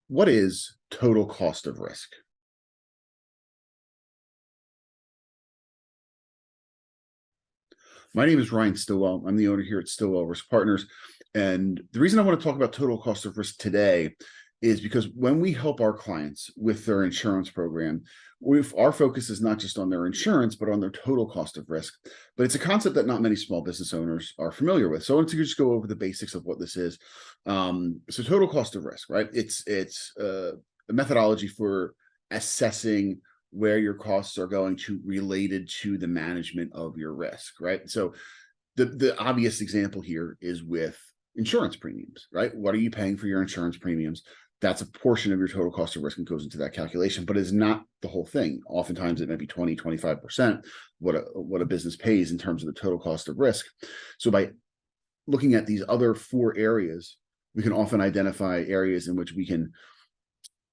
What is total cost of risk? My name is Ryan Stillwell. I'm the owner here at Stillwell Risk Partners. And the reason I want to talk about total cost of risk today is because when we help our clients with their insurance program, our focus is not just on their insurance, but on their total cost of risk. But it's a concept that not many small business owners are familiar with. So I want to just go over the basics of what this is. So total cost of risk, right? It's a methodology for assessing where your costs are going to related to the management of your risk, right? So the obvious example here is with insurance premiums, right? What are you paying for your insurance premiums? That's a portion of your total cost of risk and goes into that calculation, but it's not the whole thing. Oftentimes it might be 20, 25% what a business pays in terms of the total cost of risk. So by looking at these other four areas, we can often identify areas in which we can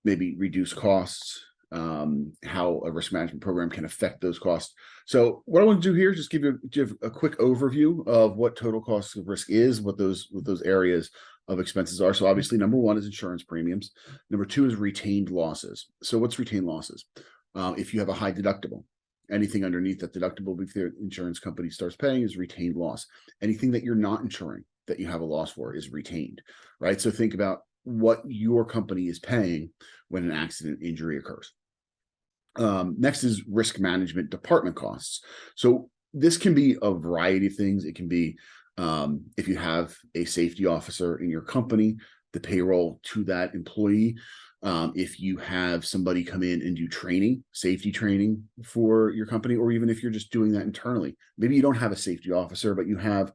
maybe reduce costs, how a risk management program can affect those costs. So what I want to do here is just give a quick overview of what total cost of risk is, what those areas of expenses are. So obviously, number one is insurance premiums. Number two is retained losses. So what's retained losses? If you have a high deductible, anything underneath that deductible before the insurance company starts paying is retained loss. Anything that you're not insuring that you have a loss for is retained, right? So think about what your company is paying when an accident injury occurs. Next is risk management department costs. So this can be a variety of things. It can be if you have a safety officer in your company, the payroll to that employee. If you have somebody come in and do training, safety training for your company, or even if you're just doing that internally. Maybe you don't have a safety officer, but you have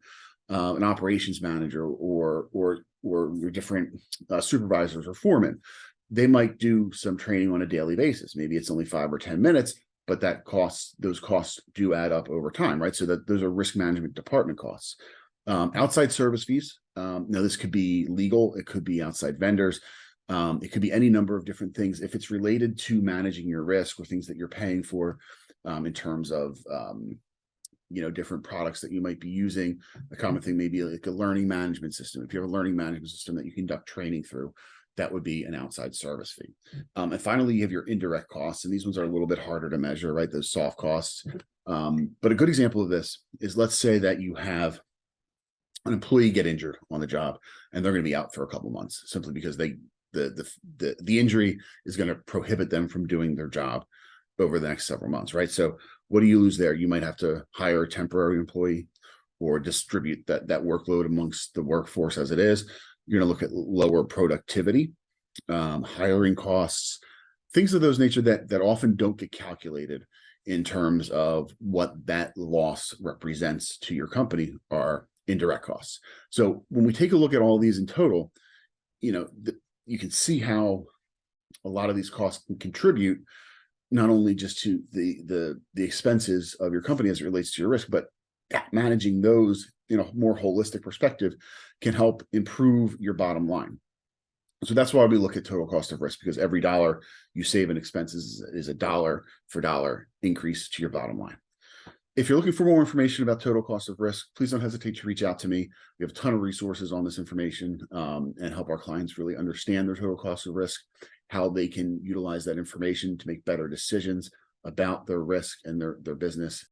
an operations manager or your different supervisors or foremen. They might do some training on a daily basis. Maybe it's only 5 or 10 minutes, but those costs do add up over time, right? So that those are risk management department costs. Outside service fees. Now this could be legal, it could be outside vendors, it could be any number of different things. If it's related to managing your risk or things that you're paying for in terms of different products that you might be using, a common thing may be like a learning management system. If you have a learning management system that you conduct training through, that would be an outside service fee. And finally, you have your indirect costs, and these ones are a little bit harder to measure, right? Those soft costs. But a good example of this is, let's say that you have an employee get injured on the job, and they're going to be out for a couple months simply because the injury is going to prohibit them from doing their job over the next several months, right? So what do you lose there? You might have to hire a temporary employee or distribute that workload amongst the workforce as it is. You're going to look at lower productivity, hiring costs, things of those nature that often don't get calculated in terms of what that loss represents to your company are indirect costs. So when we take a look at all these in total, you can see how a lot of these costs can contribute not only just to the expenses of your company as it relates to your risk, but managing those in a more holistic perspective can help improve your bottom line. So that's why we look at total cost of risk, because every dollar you save in expenses is a dollar for dollar increase to your bottom line. If you're looking for more information about total cost of risk, please don't hesitate to reach out to me. We have a ton of resources on this information and help our clients really understand their total cost of risk, how they can utilize that information to make better decisions about their risk and their business